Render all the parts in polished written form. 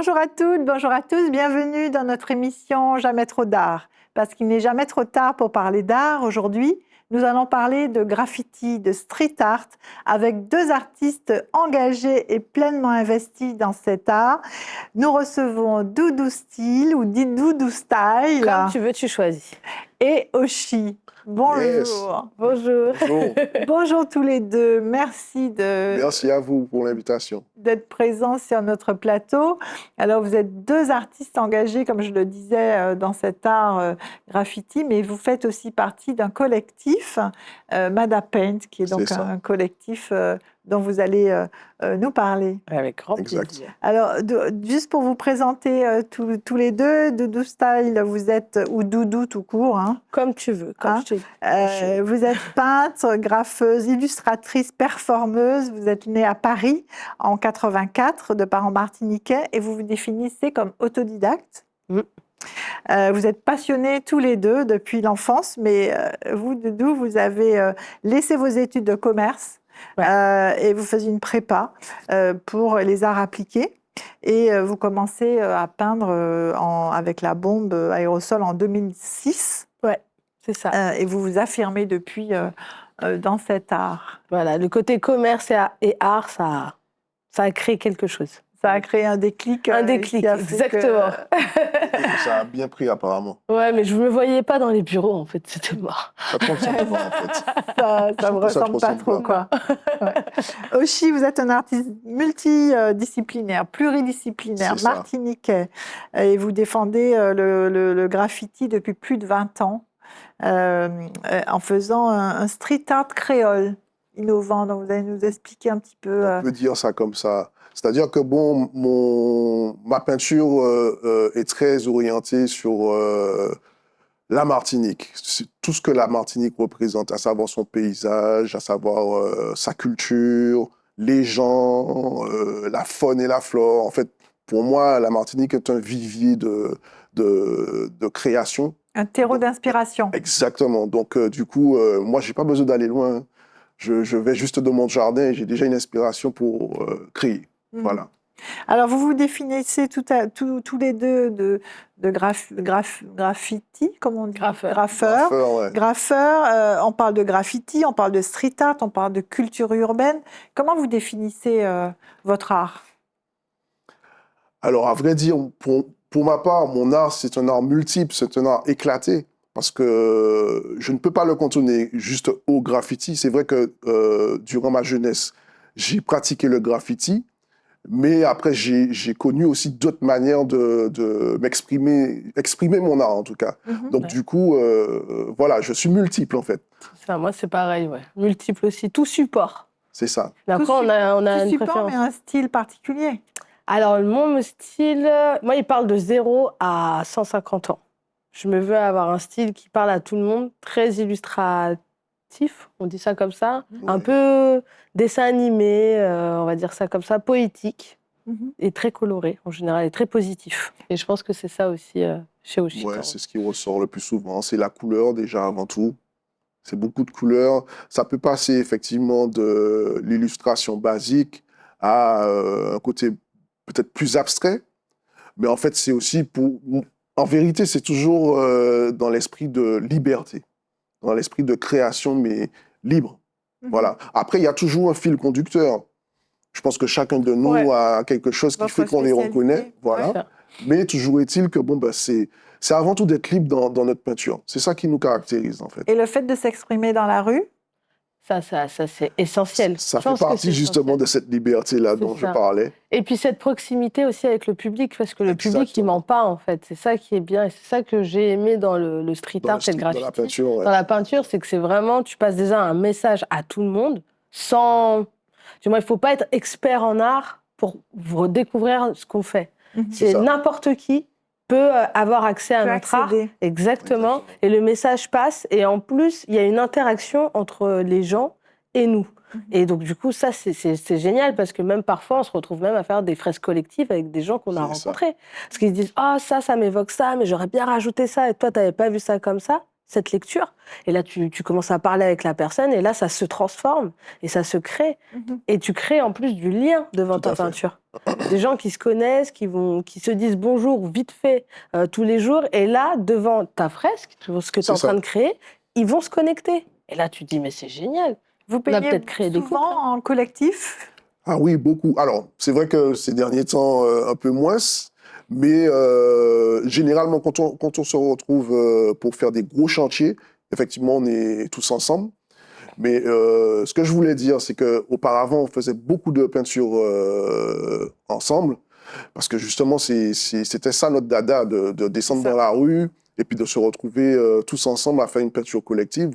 Bonjour à toutes, bonjour à tous, bienvenue dans notre émission Jamais trop d'art. Parce qu'il n'est jamais trop tard pour parler d'art, aujourd'hui, nous allons parler de graffiti, de street art, avec deux artistes engagés et pleinement investis dans cet art. Nous recevons Doudou Style ou Doudou Style. Comme tu veux, tu choisis. Et Oshi. Bonjour. Yes. Bonjour. Bonjour. Bonjour tous les deux. Merci Merci à vous pour l'invitation. d'être présents sur notre plateau. Alors, vous êtes deux artistes engagés, comme je le disais, dans cet art graffiti, mais vous faites aussi partie d'un collectif, Mada Paint, qui est donc C'est ça. un collectif dont vous allez nous parler. Avec grand Exact. plaisir. Alors, juste pour vous présenter tous les deux, Doudou Style, vous êtes, ou Doudou tout court, hein, Comme tu veux. Comme Hein je te dis. vous êtes peintre, graffeuse, illustratrice, performeuse. Vous êtes née à Paris en 84 de parents martiniquais et vous vous définissez comme autodidacte. Mm. Vous êtes passionnés tous les deux depuis l'enfance, mais vous, Doudou, vous avez laissé vos études de commerce et vous faisiez une prépa pour les arts appliqués. Et vous commencez à peindre avec la bombe aérosol en 2006. C'est ça. Et vous vous affirmez depuis dans cet art. Voilà, le côté commerce et art, ça a créé quelque chose. Ça a créé un déclic. Un déclic, qui a fait que- exactement. Ça a bien pris apparemment. Ouais, mais je me voyais pas dans les bureaux, en fait, c'était mort. Ça te ressemble pas, en fait. ça Je vous trouve que ça te ressemble pas ressemble trop, pas. quoi. Ouais. Oshi, vous êtes un artiste multidisciplinaire, pluridisciplinaire, C'est ça. martiniquais, et vous défendez le graffiti depuis plus de 20 ans en faisant un street art créole innovant. Donc vous allez nous expliquer un petit peu. On peut dire ça comme ça. C'est-à-dire que bon, ma peinture est très orientée sur la Martinique. C'est tout ce que la Martinique représente, à savoir son paysage, à savoir sa culture, les gens, la faune et la flore. En fait, pour moi, la Martinique est un vivier de création. Un terreau d'inspiration. Exactement. Donc, du coup, moi, j'ai pas besoin d'aller loin. Je vais juste dans mon jardin et j'ai déjà une inspiration pour créer. Voilà. Alors, vous vous définissez tous les deux de graffiti, comme on dit Graffeur. Graffeur. Graffeur, ouais. Graffeur, on parle de graffiti, on parle de street art, on parle de culture urbaine. Comment vous définissez votre art? Alors, à vrai dire, pour ma part, mon art, c'est un art multiple, c'est un art éclaté. Parce que je ne peux pas le cantonner juste au graffiti. C'est vrai que durant ma jeunesse, j'ai pratiqué le graffiti. Mais après, j'ai connu aussi d'autres manières de exprimer mon art, en tout cas. Donc, Ouais. du coup, voilà, je suis multiple, en fait. Ça, moi, c'est pareil, ouais. Multiple aussi, tout support. C'est ça. Mais après, Tout on a Tout une support, préférence. mais un style particulier. Alors, mon style, moi, il parle de 0 à 150 ans. Je me veux avoir un style qui parle à tout le monde, très illustratif, on dit ça comme ça, un peu dessin animé, on va dire ça comme ça, poétique, et très coloré en général, et très positif. Et je pense que c'est ça aussi chez Oshi. Ouais, c'est ce qui ressort le plus souvent. C'est la couleur, déjà, avant tout. C'est beaucoup de couleurs. Ça peut passer, effectivement, de l'illustration basique à un côté peut-être plus abstrait. Mais en fait, c'est aussi en vérité, c'est toujours dans l'esprit de liberté, dans l'esprit de création, mais libre. Voilà. Après, il y a toujours un fil conducteur. Je pense que chacun de nous Ouais. a quelque chose qui Votre fait qu'on les spécialité. reconnaît. Voilà. Ouais. Mais toujours est-il que bon, bah, c'est avant tout d'être libre dans notre peinture. C'est ça qui nous caractérise, en fait. Et le fait de s'exprimer dans la rue, Ça c'est essentiel. Ça Je fait pense que partie c'est justement essentiel. de cette liberté-là C'est dont je ça. parlais. Et puis cette proximité aussi avec le public, parce que le public, il Exactement. ment pas, en fait. C'est ça qui est bien, et c'est ça que j'ai aimé dans le street art et le Dans la graffiti. peinture, ouais. Dans la peinture, c'est que c'est vraiment, tu passes déjà un message à tout le monde, sans... Tu vois, il ne faut pas être expert en art pour redécouvrir ce qu'on fait. C'est ça. N'importe qui peut avoir accès à peut notre art. accéder. Exactement. Exactement. Et le message passe. Et en plus, il y a une interaction entre les gens et nous. Et donc, du coup, ça, c'est génial parce que même parfois, on se retrouve même à faire des fresques collectives avec des gens qu'on a C'est ça. rencontrés. Parce qu'ils se disent « Ah, ça m'évoque ça, mais j'aurais bien rajouté ça. Et toi, tu n'avais pas vu ça comme ça ?» cette lecture. Et là, tu commences à parler avec la personne et là, ça se transforme et ça se crée. Et tu crées en plus du lien devant Tout à ta fait. peinture. Des gens qui se connaissent, qui se disent bonjour vite fait tous les jours. Et là, devant ta fresque, ce que tu es C'est en train ça. de créer, ils vont se connecter. Et là, tu te dis, mais c'est génial. Vous On a peignez peut-être créé des couples. souvent en collectif? Ah oui, beaucoup. Alors, c'est vrai que ces derniers temps, un peu moins, mais généralement, quand on se retrouve pour faire des gros chantiers, effectivement, on est tous ensemble. Mais ce que je voulais dire, c'est qu'auparavant, on faisait beaucoup de peintures ensemble, parce que justement, c'était ça notre dada, de descendre C'est ça. dans la rue et puis de se retrouver tous ensemble à faire une peinture collective.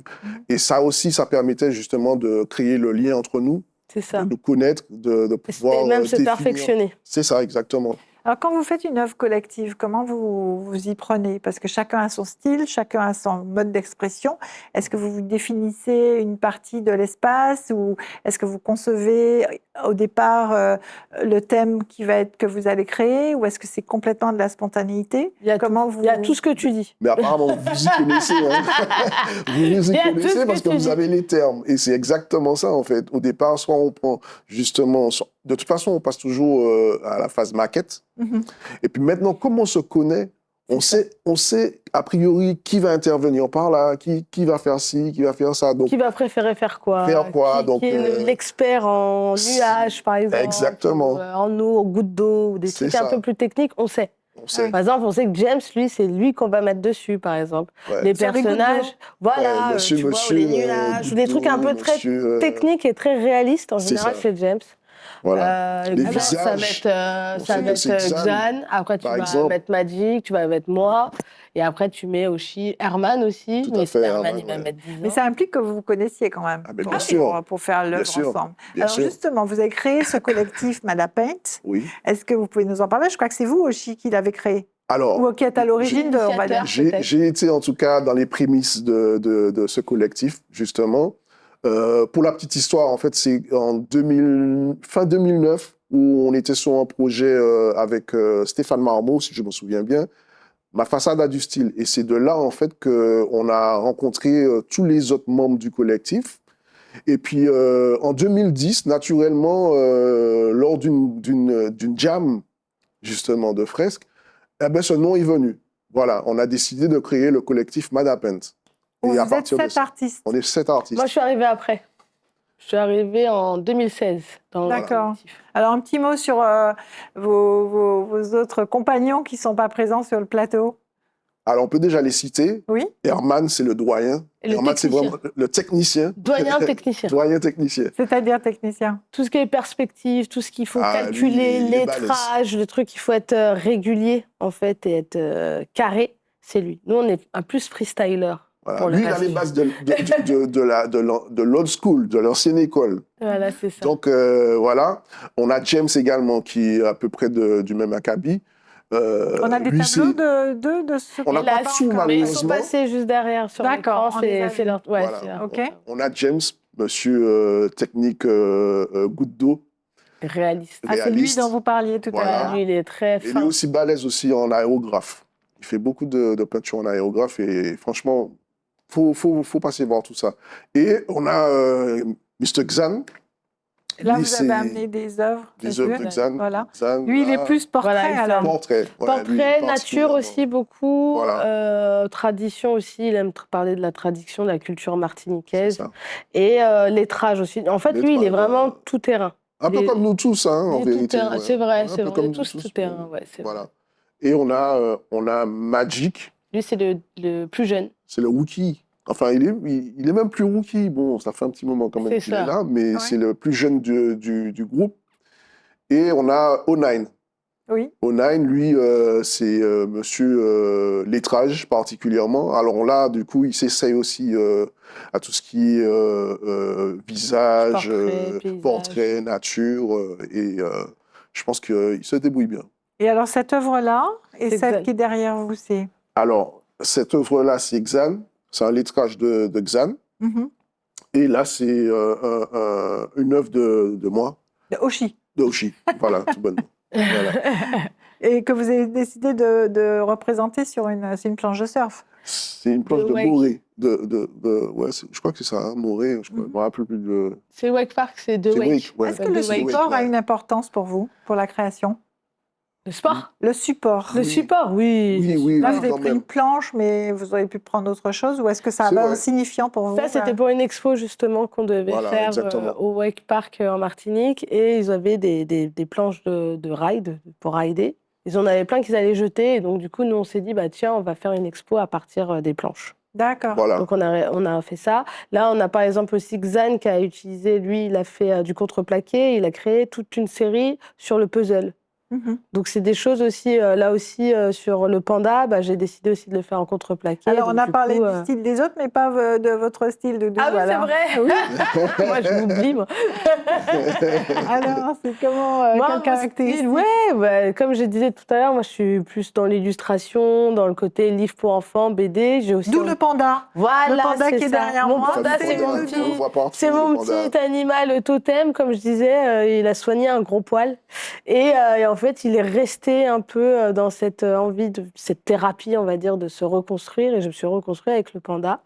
Et ça aussi, ça permettait justement de créer le lien entre nous, C'est ça. de nous connaître, de pouvoir Et même se définir. perfectionner. C'est ça, exactement. Alors, quand vous faites une œuvre collective, comment vous y prenez? Parce que chacun a son style, chacun a son mode d'expression. Est-ce que vous définissez une partie de l'espace ou est-ce que vous concevez au départ le thème que vous allez créer ou est-ce que c'est complètement de la spontanéité? Il y a tout ce que tu dis. Mais apparemment, vous y connaissez. Hein. Vous y Il y a tout ce connaissez que parce que tu vous dis. avez les termes. Et c'est exactement ça, en fait. Au départ, soit on prend justement... De toute façon, on passe toujours à la phase maquette. Et puis maintenant, comme on se connaît, on sait a priori qui va intervenir par là, qui va faire ci, qui va faire ça. Donc, Qui va préférer faire quoi? Faire quoi, Qui donc, est l'expert en nuages, par exemple? Exactement. Ou, en eau, en gouttes d'eau, ou des C'est trucs un ça. peu plus techniques, on sait. on sait. Par exemple, on sait que James, lui, c'est lui qu'on va mettre dessus, par exemple. Ouais. Les Sur les gouttes personnages, d'eau. voilà, Ouais, monsieur, tu vois, ou les nuages, ou des trucs un peu très monsieur, techniques et très réalistes. En c'est général, ça. c'est James. Voilà. Les Xan, visages, ça on va sait que être c'est Xan, Xan. Après, tu par vas exemple. mettre Magic, tu vas mettre moi. Et après, tu mets aussi Herman aussi. Tout à Mais fait, Herman, Herman, il va ouais. mettre 10 ans. Mais ça implique que vous vous connaissiez quand même Ah, mais bien sûr. pour faire Bien l'œuvre sûr. ensemble. Bien Alors sûr. justement, vous avez créé ce collectif Madapaint. Oui. Est-ce que vous pouvez nous en parler? Je crois que c'est vous aussi qui l'avez créé. Alors, Ou qui êtes à l'origine de, on va dire. Peut-être. j'ai été en tout cas dans les prémices de ce collectif, justement. Pour la petite histoire, en fait, c'est fin 2009 où on était sur un projet avec Stéphane Marmot, si je me souviens bien, Ma façade a du style. Et c'est de là, en fait, qu'on a rencontré tous les autres membres du collectif. Et puis, en 2010, naturellement, lors d'une jam, justement, de fresques, eh ben, ce nom est venu. Voilà, on a décidé de créer le collectif Madapaint. Où Et à vous êtes partir de 7 ça, artistes. on est 7 artistes. Moi, je suis arrivée après. Je suis arrivée en 2016 dans le D'accord. collectif. Alors, un petit mot sur vos autres compagnons qui ne sont pas présents sur le plateau. Alors, on peut déjà les citer. Oui. Herman, c'est le doyen. Et le Herman, c'est technicien. vraiment le technicien. Doyen technicien. Doyen technicien. C'est-à-dire technicien. Tout ce qui est perspective, tout ce qu'il faut Ah, calculer, lui, il est balèze. lettrage, le truc qu'il faut être régulier, en fait, et être carré, c'est lui. Nous, on est un plus freestyler. Voilà. Pour le Lui, il a reste. les bases de l'old school, de l'ancienne école. Voilà, c'est ça. Donc, voilà. On a James également, qui est à peu près du même acabit. On a des lui, tableaux c'est- de ce On n'a Là, pas tout, encore. mais ils sont malheureusement. passés juste derrière sur D'accord, l'écran. on les a C'est vus. leur... Ouais, Voilà. c'est leur Ok. On a James, monsieur technique goutte d'eau, réaliste. Ah, c'est lui réaliste. dont vous parliez tout Voilà. à l'heure. Lui, il est très Et lui fin. aussi balèze aussi en aérographe. Il fait beaucoup de peinture en aérographe et franchement, faut passer voir tout ça. Et on a Mr. Xan. Là, Lui, vous c'est avez amené des œuvres. des c'est œuvres sûr. de Xan. Voilà. Xan, Lui, il est là, plus portrait Voilà, alors. portrait. Ouais, lui, Portrait, nature particulièrement. aussi beaucoup. Voilà. Tradition aussi. Il aime parler de la tradition, de la culture C'est martiniquaise. ça. Et lettrage aussi. En fait, lui, il est Lettrage, vraiment tout terrain. Un peu Il est- comme nous tous, hein, en il est tout vérité. terrain. ouais. C'est vrai, Un c'est peu vrai. comme On est nous tous tout terrain. Ouais, c'est vrai. Voilà. Et on a Magic, Lui, c'est le plus jeune. c'est le rookie. Enfin, il est même plus rookie. Bon, ça fait un petit moment quand même C'est qu'il ça. est là, mais Ouais. c'est le plus jeune du groupe. Et on a O9. Oui. O9, lui, c'est monsieur lettrage particulièrement. Alors là, du coup, il s'essaye aussi à tout ce qui est visage, Portrait, paysage. portrait, nature. Et je pense qu'il se débrouille bien. Et alors, cette œuvre-là, et C'est celle Xan. qui est derrière vous, c'est Alors, cette œuvre-là, c'est Xan. C'est un lettrage de Xan. Mhm. Et là, c'est une œuvre de moi, De Oshi. de Oshi. Voilà, tout bonnement. Voilà. Et que vous avez décidé de représenter sur c'est une planche de surf. C'est une planche De de Wake. Morée. Ouais, je crois que c'est ça, hein, Morée. Je ne me rappelle plus de. C'est Wake Park, c'est de C'est Wake. Wake, ouais. Est-ce que le de Wake. support a ouais. une importance pour vous, pour la création? Le sport. Le support. Le Oui. support, oui. Oui, le oui, Là, support. vous avez quand pris même. une planche, mais vous auriez pu prendre autre chose, ou est-ce que ça C'est avait un vrai. signifiant pour vous? Ça, c'était pour une expo justement qu'on devait Voilà, faire exactement. au Wake Park en Martinique. Et ils avaient des planches de ride pour rider. Ils en avaient plein qu'ils allaient jeter. Et donc, du coup, nous, on s'est dit, bah, tiens, on va faire une expo à partir des planches. D'accord. Voilà. Donc, on a fait ça. Là, on a par exemple aussi Xan qui a utilisé, lui, il a fait du contreplaqué. Il a créé toute une série sur le puzzle. Mhm. Donc, c'est des choses aussi, là aussi, sur le panda, bah, j'ai décidé aussi de le faire en contreplaqué. Alors, Donc, on a du parlé coup, du style des autres, mais pas de votre style, Doudou. Ah oui, c'est alors. vrai, oui. Moi, je m'oublie, moi. Alors, c'est comment, Moi, quelle mon caractéristique? style, ouais, bah, comme je disais tout à l'heure, moi, je suis plus dans l'illustration, dans le côté livre pour enfants, BD. J'ai aussi D'où le panda. Voilà, le panda c'est qui est ça. derrière Mon moi, panda, c'est c'est mon Doudou. petit. On le voit partout, C'est le mon panda. petit animal totem, comme je disais. Il a soigné un gros poil. Et en fait, il est resté un peu dans cette envie, cette thérapie, on va dire, de se reconstruire. Et je me suis reconstruite avec le panda.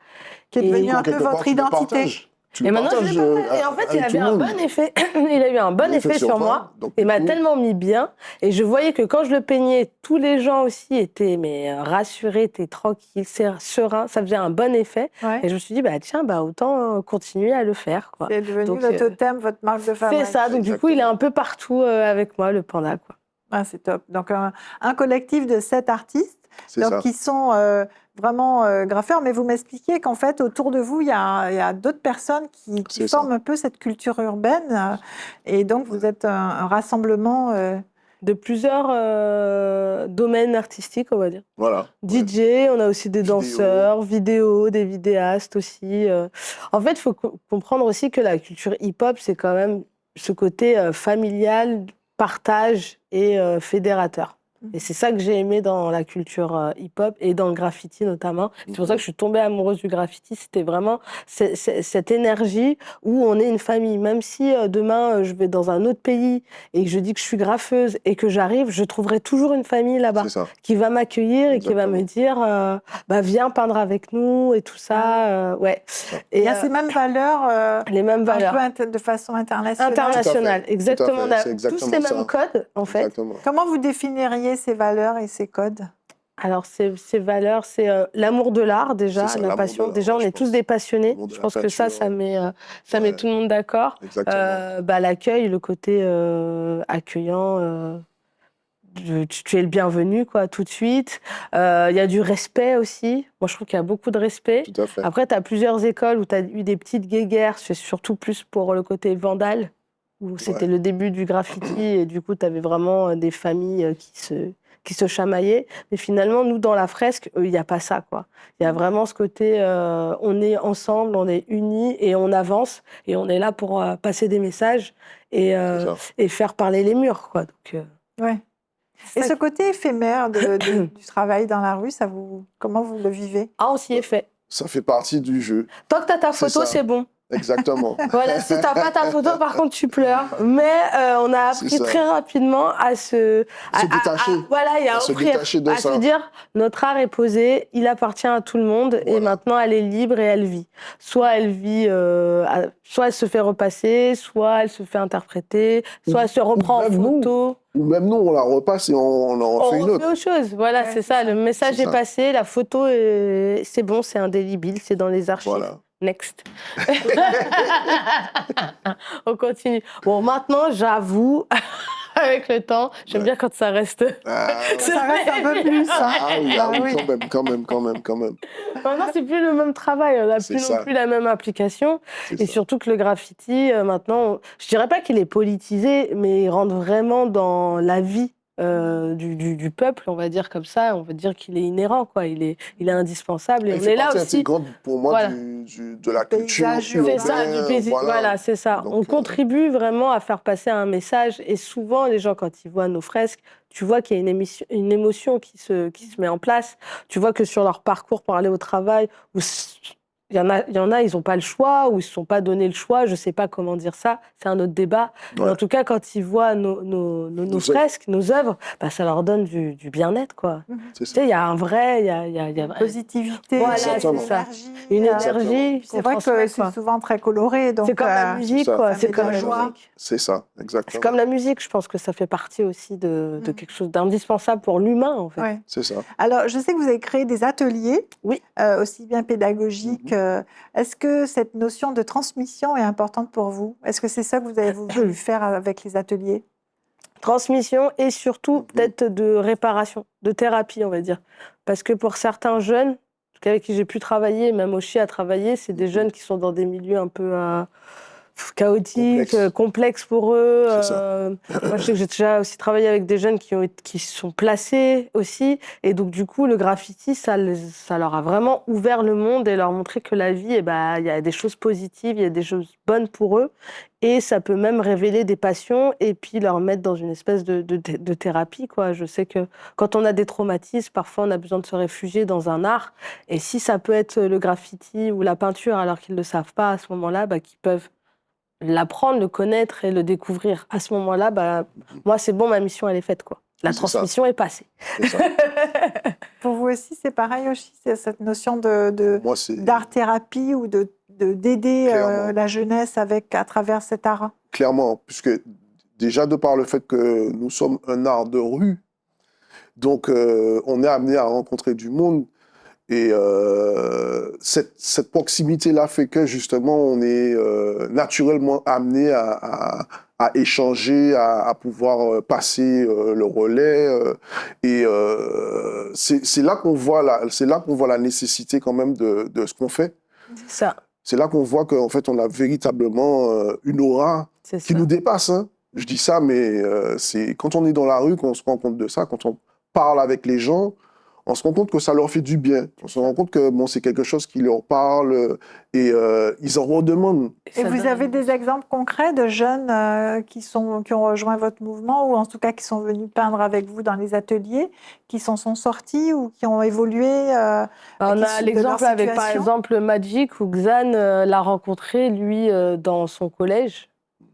Qui est Et devenu un peu Quelque part, votre tu le identité. partages. Tu Et le maintenant, je partages le partage. Et en fait, il avec avait tout le un monde. bon effet. Il a eu un bon effet sur toi, moi. donc, Il du m'a coup, tellement mis bien. Et je voyais que quand je le peignais, tous les gens aussi étaient rassurés, étaient tranquilles, sereins. Ça faisait un bon effet. Ouais. Et je me suis dit, bah, tiens, bah, autant continuer à le faire, quoi. C'est devenu Donc, le totem, votre marque de fabrique. C'est ça. Donc, du coup, il est un peu partout avec moi, le panda, quoi. Ah, c'est top. Donc, un collectif de 7 artistes c'est ça. qui sont vraiment graffeurs. Mais vous m'expliquiez qu'en fait, autour de vous, il y a d'autres personnes qui C'est ça. forment un peu cette culture urbaine. Et donc, vous êtes un rassemblement. De plusieurs domaines artistiques, on va dire. Voilà. Ouais. DJ, on a aussi des Vidéo. danseurs, des vidéastes aussi. En fait, il faut comprendre aussi que la culture hip-hop, c'est quand même ce côté familial, partage et fédérateur. Et c'est ça que j'ai aimé dans la culture hip-hop et dans le graffiti notamment. C'est pour ça que je suis tombée amoureuse du graffiti. C'était vraiment cette énergie où on est une famille. Même si demain, je vais dans un autre pays et que je dis que je suis graffeuse et que j'arrive, je trouverai toujours une famille là-bas C'est ça. qui va m'accueillir et qui va me dire bah, viens peindre avec nous et tout ça. Ouais. Il y a ces mêmes valeurs, les mêmes valeurs. un peu de façon internationale. Internationales, exactement. Tout à fait. On a C'est exactement tous les ça. mêmes codes, en fait. Exactement. Comment vous définiriez ces valeurs et ces codes? Alors, ces valeurs, c'est l'amour de l'art, déjà, C'est ça, la l'amour passion. de l'art, Déjà, on je est tous pense. des passionnés. L'amour de Je la pense que ça peinture. met Ouais. tout le monde d'accord. Exactement. Bah, l'accueil, le côté accueillant, tu es le bienvenu, quoi, tout de suite. Il y a du respect aussi. Moi, je trouve qu'il y a beaucoup de respect. Tout à fait. Après, tu as plusieurs écoles où tu as eu des petites guéguerres, c'est surtout plus pour le côté vandale, où c'était le début du graffiti, et du coup, tu avais vraiment des familles qui se chamaillaient. Mais finalement, nous, dans la fresque, il n'y a pas ça, quoi. Il y a vraiment ce côté, on est ensemble, on est unis, et on avance, et on est là pour passer des messages et faire parler les murs, quoi. Donc, Ouais. Et ce côté éphémère du travail dans la rue, comment vous le vivez? Ah, on s'y est fait. Ça fait partie du jeu. Tant que tu as ta C'est photo, ça. c'est bon. Exactement. Voilà, si tu n'as pas ta photo, par contre, tu pleures. Mais on a appris ça. très rapidement à se détacher. Voilà, et à Se offrir, détacher de à ça. se dire, notre art est posé, il appartient à tout le monde, et Voilà. maintenant, elle est libre et elle vit. Soit elle vit, soit elle se fait repasser, soit elle se fait interpréter, soit elle se reprend en même nous. photo. Ou même nous, on la repasse et on en fait une refait autre. autre chose. Voilà, Ouais, c'est ça. Le message C'est est ça. passé, la photo, c'est bon, c'est indélébile, c'est dans les archives. Voilà. Next. On continue. Bon, maintenant, j'avoue, avec le temps, j'aime bien quand ça reste. Ah, Ça reste un peu plus. Hein. ah oui, Ah oui. quand même. Maintenant, c'est plus le même travail, on n'a C'est plus ça. non plus la même application. C'est Et ça. surtout que le graffiti, maintenant, je dirais pas qu'il est politisé, mais il rentre vraiment dans la vie du peuple, on va dire comme ça. On va dire qu'il est inhérent, quoi. Il est indispensable. Et Il on fait est là partie aussi. intégrante pour moi Voilà. de la culture Paysage urbaine. C'est ça, du paysage. Voilà, c'est ça. Donc, on contribue vraiment à faire passer un message. Et souvent, les gens, quand ils voient nos fresques, tu vois qu'il y a une émotion qui se met en place. Tu vois que sur leur parcours pour aller au travail, ou il y en a, ils n'ont pas le choix ou ils ne se sont pas donné le choix. Je ne sais pas comment dire ça. C'est un autre débat. Ouais. Mais en tout cas, quand ils voient nos fresques, nos œuvres, bah, ça leur donne du bien-être, quoi. C'est Tu ça. sais, il y a un vrai... Il y a Une positivité, Voilà, Exactement. c'est ça. une énergie. Une Exactement. énergie C'est vrai que transmet, c'est quoi. souvent très coloré. Donc, C'est comme la musique, ça. quoi. Ça C'est met de comme la la joie. musique. C'est ça, C'est exactement. comme la musique, je pense que ça fait partie aussi de Mm. quelque chose d'indispensable pour l'humain, en fait. Ouais. C'est ça. Alors, je sais que vous avez créé des ateliers, Oui. aussi bien pédagogiques. Est-ce que cette notion de transmission est importante pour vous? Est-ce que c'est ça que vous avez voulu faire avec les ateliers? Transmission et surtout peut-être de réparation, de thérapie, on va dire. Parce que pour certains jeunes, avec qui j'ai pu travailler, même Oshi a travaillé, c'est des jeunes qui sont dans des milieux un peu chaotiques, complexes pour eux. C'est ça. Moi, je sais que j'ai déjà aussi travaillé avec des jeunes qui sont placés aussi. Et donc, du coup, le graffiti, ça leur a vraiment ouvert le monde et leur montrer que la vie, eh ben, il y a des choses positives, il y a des choses bonnes pour eux. Et ça peut même révéler des passions et puis leur mettre dans une espèce de thérapie, quoi. Je sais que quand on a des traumatismes, parfois on a besoin de se réfugier dans un art. Et si ça peut être le graffiti ou la peinture, alors qu'ils ne le savent pas à ce moment-là, bah, qu'ils peuvent l'apprendre, le connaître et le découvrir. À ce moment-là, bah, moi, c'est bon, ma mission, elle est faite, quoi. La C'est ça. transmission est passée. C'est ça. Pour vous aussi, c'est pareil aussi, c'est cette notion Moi, c'est d'art-thérapie ou d'aider Clairement. la jeunesse à travers cet art? clairement, puisque déjà de par le fait que nous sommes un art de rue, donc on est amené à rencontrer du monde. Et cette proximité-là fait que justement on est naturellement amené à échanger, à pouvoir passer le relais. C'est là qu'on voit la nécessité quand même de ce qu'on fait. C'est ça, C'est là qu'on voit qu'en fait on a véritablement une aura c'est qui ça. nous dépasse. Hein. Je dis ça, mais c'est quand on est dans la rue qu'on se rend compte de ça, quand on parle avec les gens, on se rend compte que ça leur fait du bien. On se rend compte que bon, c'est quelque chose qui leur parle et ils en redemandent. Et vous avez des exemples concrets de jeunes qui ont rejoint votre mouvement ou en tout cas qui sont venus peindre avec vous dans les ateliers, qui sont sortis ou qui ont évolué On qui a sont de l'exemple leur avec, par situation? exemple, Magic, où Xan l'a rencontré, lui, dans son collège,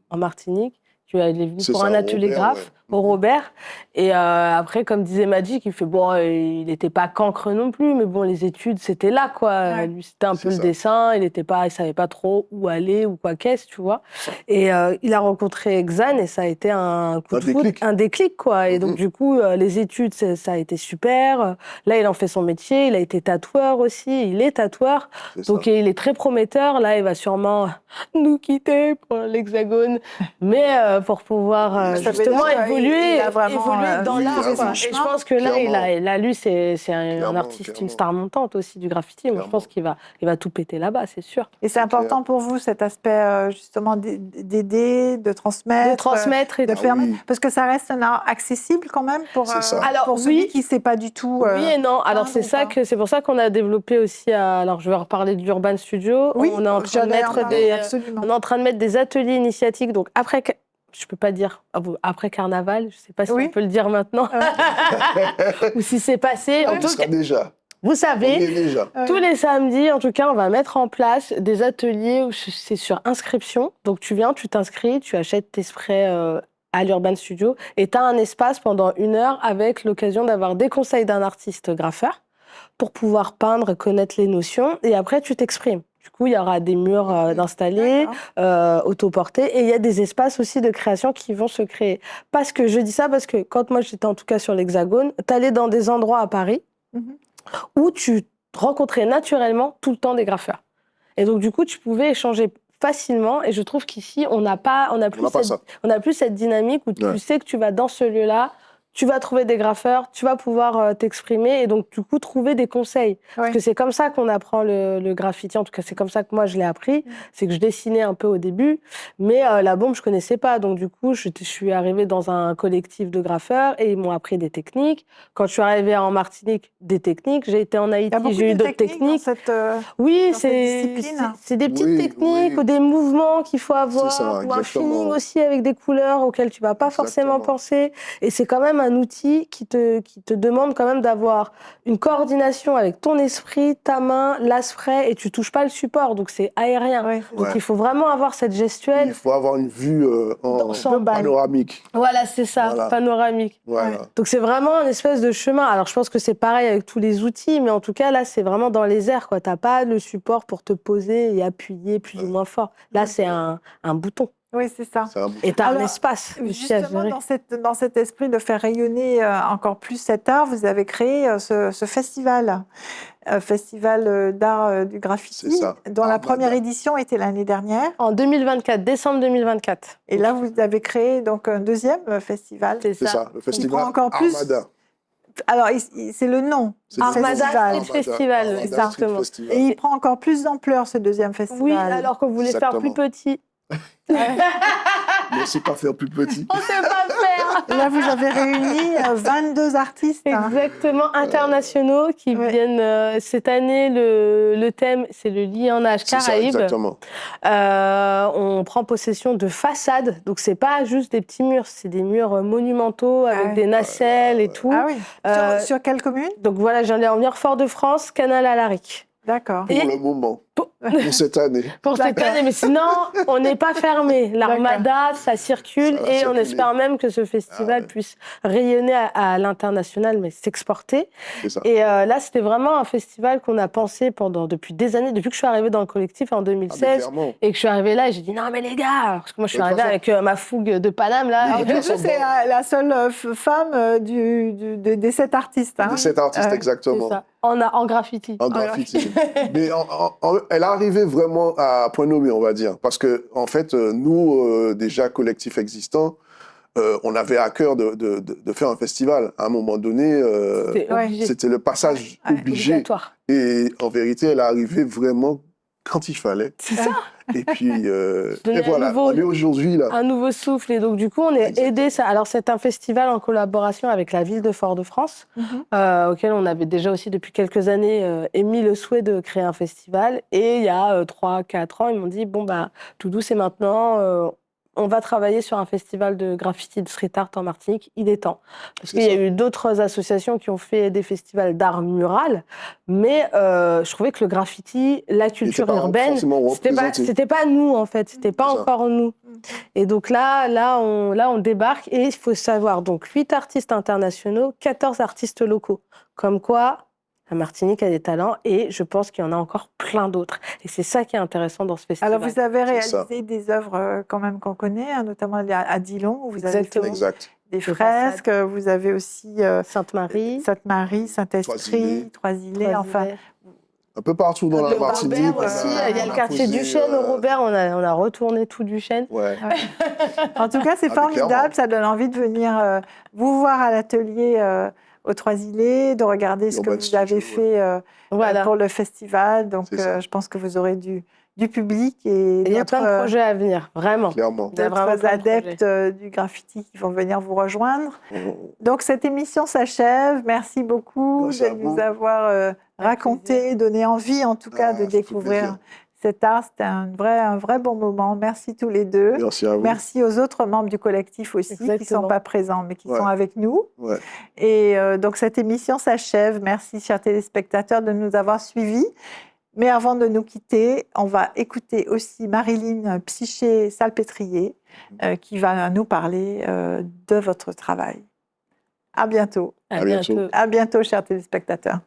en Martinique. Il est venu C'est pour ça, un atelier Robert, graphe au Robert. Et après, comme disait Magic, il fait bon, il n'était pas cancre non plus, mais bon, les études, c'était là, quoi. Ouais. Lui, c'était un C'est peu le ça. dessin, il savait pas trop où aller ou quoi qu'est-ce, tu vois. Et il a rencontré Xan et ça a été un coup Un de foudre, déclic. un déclic, quoi. Et donc, du coup, les études, ça a été super. Là, il en fait son métier, il a été tatoueur aussi, il est tatoueur. C'est Donc, ça. il est très prometteur. Là, il va sûrement nous quitter pour l'Hexagone, mais pour pouvoir Ça veut justement dire qu'il évoluer a vraiment, dans oui, l'art. trouvé quoi. son Et je chemin. pense que là, Clairement. lui, c'est un Clairement, artiste, une clairement. star montante aussi du graffiti. Moi, je pense qu'il va tout péter là-bas, c'est sûr. Et c'est important pour vous cet aspect justement d'aider, de transmettre, De transmettre et de Ah permettre, oui. parce que ça reste un art accessible quand même pour, C'est ça. Alors, pour celui oui. qui ne sait pas du tout. Oui et non. Alors peindre ou pas. c'est pour ça qu'on a développé aussi. Alors je vais reparler de l'Urban Studio. Oui, on est en train de j'allais en mettre parler, absolument. on est en train de mettre des ateliers initiatiques. Donc après, je peux pas dire après Carnaval. Je sais pas si Oui. on peut le dire maintenant ou si c'est passé. En On tout sera cas, déjà. vous On y savez. est déjà. Tous les samedis, en tout cas, on va mettre en place des ateliers où c'est sur inscription. Donc, tu viens, tu t'inscris, tu achètes tes sprays à l'Urban Studio et tu as un espace pendant 1 heure avec l'occasion d'avoir des conseils d'un artiste graffeur pour pouvoir peindre, connaître les notions et après, tu t'exprimes. Du coup, il y aura des murs d'installés, autoportés et il y a des espaces aussi de création qui vont se créer. Parce que je dis ça parce que quand moi, j'étais en tout cas sur l'Hexagone, tu allais dans des endroits à Paris où tu rencontrais naturellement tout le temps des graffeurs. Et donc, du coup, tu pouvais échanger facilement. Et je trouve qu'ici, on n'a plus cette dynamique où tu sais que tu vas dans ce lieu-là, tu vas trouver des graffeurs, tu vas pouvoir t'exprimer et donc, du coup, trouver des conseils. Parce que c'est comme ça qu'on apprend le graffiti. En tout cas, c'est comme ça que moi, je l'ai appris. C'est que je dessinais un peu au début, mais la bombe, je connaissais pas. Donc, du coup, je suis arrivée dans un collectif de graffeurs et ils m'ont appris des techniques. Quand je suis arrivée en Martinique, des techniques. J'ai été en Haïti, j'ai eu d'autres techniques. Oui, c'est des petites techniques ou des mouvements qu'il faut avoir, ou un feeling aussi avec des couleurs auxquelles tu vas pas forcément penser. Et c'est quand même un outil qui te demande quand même d'avoir une coordination avec ton esprit, ta main, l'aspect, et tu touches pas le support, donc c'est aérien. Oui. Donc Ouais. il faut vraiment avoir cette gestuelle Il faut avoir une vue Global. panoramique. Voilà, c'est ça, Voilà. panoramique. Voilà. Donc c'est vraiment un espèce de chemin. Alors je pense que c'est pareil avec tous les outils, mais en tout cas là c'est vraiment dans les airs, quoi. T'as pas le support pour te poser et appuyer plus ou moins fort. Là c'est un bouton Oui, c'est ça. C'est un et t'as un Alors, espace aussi à Justement, gérer. dans cet esprit de faire rayonner encore plus cet art, vous avez créé ce festival, d'art du graffiti, C'est ça. dont la Armada. première édition était l'année dernière. En 2024, décembre 2024. Et là, vous avez créé donc un deuxième festival. C'est C'est ça. ça, le festival encore plus. Armada. Alors, c'est le nom. C'est le Armada festival. Street Festival, Armada exactement. Street Festival. Et il prend encore plus d'ampleur, ce deuxième festival. Oui, alors qu'on voulait faire plus Exactement. petit. Mais c'est pas faire plus petit. On sait pas faire. Là, vous avez réuni 22 artistes. Hein. Exactement, internationaux qui Ouais. viennent cette année. Le thème, c'est le lionnage C'est ça, Caraïbes. exactement. On prend possession de façades, donc c'est pas juste des petits murs, c'est des murs monumentaux avec Ouais. des nacelles et tout. Ah oui. Euh, Sur quelle commune? Donc voilà, j'allais en venir Fort-de-France, Canal à Laric. D'accord. Pour Et- le moment. Pour- Pour cette année. Pour cette D'accord. année, mais sinon, on n'est pas fermé. L'Armada, ça circule Ça va et on circuler. espère même que ce festival Ah ouais. puisse rayonner à l'international, mais s'exporter. C'est ça. Et là, c'était vraiment un festival qu'on a pensé depuis des années, depuis que je suis arrivée dans le collectif en Ah, mais 2016. clairement. Et que je suis arrivée là, et j'ai dit non, mais les gars, parce que moi je suis De toute arrivée façon- avec ma fougue de Paname là. Alors, de toute Jojo, façon, c'est la seule femme des 7 artistes. Hein. De cet artiste, C'est exactement. ça, en graffiti. En graffiti. Mais elle est arrivée vraiment à point nommé, on va dire. Parce que, en fait, nous, déjà, collectif existant, on avait à cœur de faire un festival. À un moment donné, C'était Ouais. obligé, c'était le passage Ouais, obligé. obligatoire. Et en vérité, elle est arrivée vraiment quand il fallait. C'est ça. Et puis, Donnait et voilà, un nouveau- on est aujourd'hui là. Un nouveau souffle. Et donc, du coup, on est Exactement. aidé. Alors, c'est un festival en collaboration avec la ville de Fort-de-France, Mhm. auquel on avait déjà aussi depuis quelques années émis le souhait de créer un festival. Et il y a 3-4 ans, ils m'ont dit bon, bah, tout doux, c'est maintenant. On va travailler sur un festival de graffiti de street art en Martinique. Il est temps. Parce C'est qu'il y a ça. eu d'autres associations qui ont fait des festivals d'art mural. Mais je trouvais que le graffiti, la Il était culture pas urbaine, forcément représenté. c'était pas nous, en fait. C'était pas C'est ça. encore nous. Et donc là, on débarque et il faut savoir, donc 8 artistes internationaux, 14 artistes locaux. Comme quoi, la Martinique a des talents et je pense qu'il y en a encore plein d'autres. Et c'est ça qui est intéressant dans ce festival. Alors, vous avez C'est ça. réalisé des œuvres quand même qu'on connaît, hein, notamment à Dillon, où vous avez Exactement. fait Exact. des façades. fresques. Vous avez aussi Sainte-Marie, Sainte-Marie, Saint-Esprit, Trois-Îlets, enfin. Trois-Îlets. Un peu partout dans la Le Martinique. Robert on a- aussi, il y a on le a quartier posé, du Chêne au Robert, on a retourné tout du Chêne. Ouais. En tout cas, c'est Ah, mais formidable. clairement. Ça donne envie de venir vous voir à l'atelier aux Trois-Îlets, de regarder ce que Urban vous avez Studio, fait Voilà. pour le festival. Donc, C'est ça. je pense que vous aurez du public et Et il y a plein de d'autres projets à venir, vraiment. Clairement. Il y a vraiment d'autres plein de projets. adeptes du graffiti qui vont venir vous rejoindre. Donc, cette émission s'achève. Merci beaucoup Merci de à vous. nous avoir raconté, donné envie, en tout cas, Ah, de ça fait découvrir plaisir. cet art. C'était un vrai bon moment. Merci tous les deux. Merci à vous. Merci aux autres membres du collectif aussi, qui ne sont Exactement. pas présents, mais qui Ouais. sont avec nous. Ouais. Et donc, cette émission s'achève. Merci, chers téléspectateurs, de nous avoir suivis. Mais avant de nous quitter, on va écouter aussi Marilyn Psyché-Salpêtrier, qui va nous parler de votre travail. À bientôt. À À bientôt. bientôt. À bientôt, chers téléspectateurs.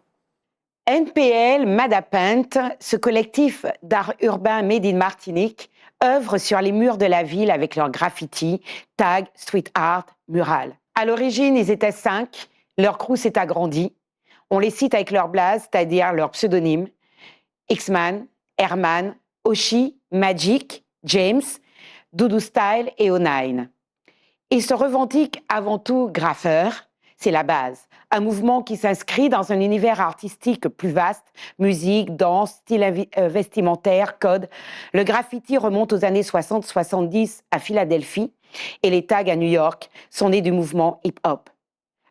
NPL Madapint, ce collectif d'art urbain made in Martinique, œuvre sur les murs de la ville avec leurs graffitis, tags, street art, murales. À l'origine, ils étaient 5, leur crew s'est agrandi. On les cite avec leur blaze, c'est-à-dire leur pseudonyme. X-Man, Herman, Oshi, Magic, James, Doudou Style et O9. Ils se revendiquent avant tout graffeurs, c'est la base. Un mouvement qui s'inscrit dans un univers artistique plus vaste, musique, danse, style vestimentaire, code. Le graffiti remonte aux années 60-70 à Philadelphie et les tags à New York sont nés du mouvement hip-hop.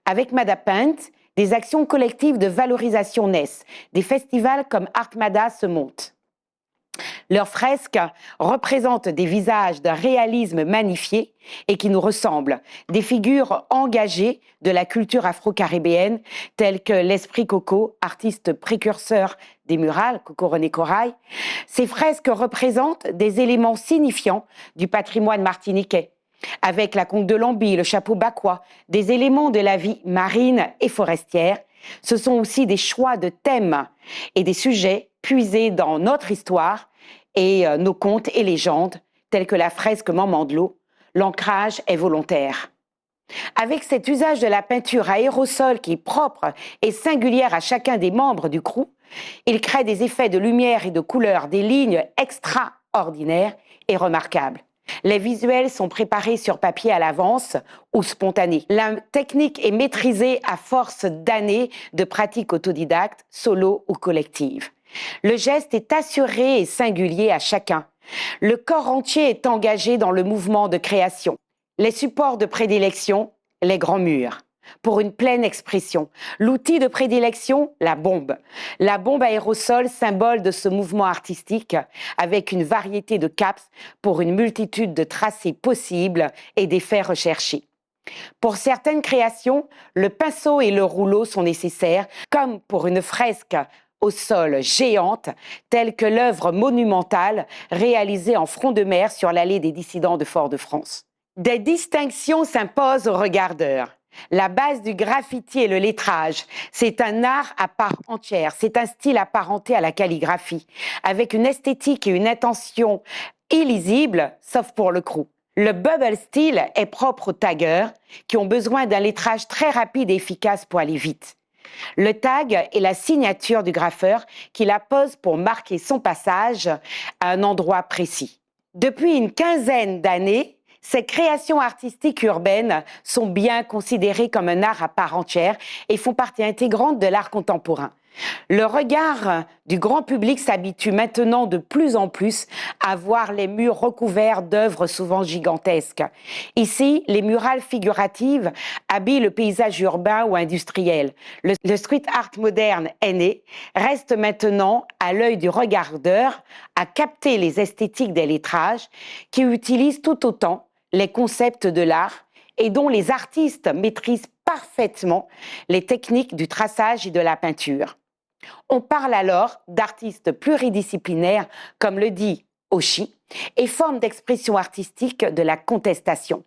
Avec Madapint, des actions collectives de valorisation naissent. Des festivals comme Artmada se montent. Leurs fresques représentent des visages d'un réalisme magnifié et qui nous ressemblent, des figures engagées de la culture afro-caribéenne, telles que l'Esprit Coco, artiste précurseur des murales, Coco René Corail. Ces fresques représentent des éléments signifiants du patrimoine martiniquais, avec la conque de Lambie, le chapeau bacois, des éléments de la vie marine et forestière. Ce sont aussi des choix de thèmes et des sujets puisés dans notre histoire et nos contes et légendes, tels que la fresque Maman de l'eau. L'ancrage est volontaire. Avec cet usage de la peinture à aérosol qui est propre et singulière à chacun des membres du crew, il crée des effets de lumière et de couleur, des lignes extraordinaires et remarquables. Les visuels sont préparés sur papier à l'avance ou spontanés. La technique est maîtrisée à force d'années de pratique autodidacte, solo ou collective. Le geste est assuré et singulier à chacun. Le corps entier est engagé dans le mouvement de création. Les supports de prédilection, les grands murs. Pour une pleine expression. L'outil de prédilection, la bombe. La bombe aérosol, symbole de ce mouvement artistique, avec une variété de caps pour une multitude de tracés possibles et d'effets recherchés. Pour certaines créations, le pinceau et le rouleau sont nécessaires, comme pour une fresque au sol géante, telle que l'œuvre monumentale réalisée en front de mer sur l'allée des dissidents de Fort-de-France. Des distinctions s'imposent aux regardeurs. La base du graffiti est le lettrage. C'est un art à part entière, c'est un style apparenté à la calligraphie, avec une esthétique et une intention illisibles, sauf pour le crew. Le bubble style est propre aux taggeurs, qui ont besoin d'un lettrage très rapide et efficace pour aller vite. Le tag est la signature du graffeur qui la pose pour marquer son passage à un endroit précis. Depuis une quinzaine d'années, ces créations artistiques urbaines sont bien considérées comme un art à part entière et font partie intégrante de l'art contemporain. Le regard du grand public s'habitue maintenant de plus en plus à voir les murs recouverts d'œuvres souvent gigantesques. Ici, les murales figuratives habillent le paysage urbain ou industriel. Le street art moderne est né, reste maintenant à l'œil du regardeur à capter les esthétiques des lettrages qui utilisent tout autant les concepts de l'art et dont les artistes maîtrisent parfaitement les techniques du traçage et de la peinture. On parle alors d'artistes pluridisciplinaires, comme le dit Oshii, et forme d'expression artistique de la contestation.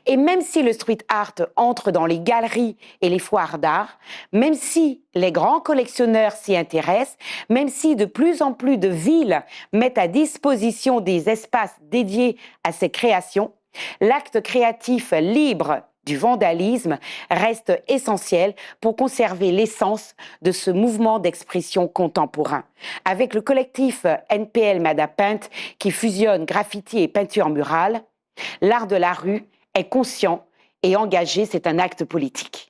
Et même si le street art entre dans les galeries et les foires d'art, même si les grands collectionneurs s'y intéressent, même si de plus en plus de villes mettent à disposition des espaces dédiés à ces créations, l'acte créatif libre du vandalisme reste essentiel pour conserver l'essence de ce mouvement d'expression contemporain. Avec le collectif NPL Madapaint qui fusionne graffiti et peinture murale, l'art de la rue est conscient et engagé, c'est un acte politique.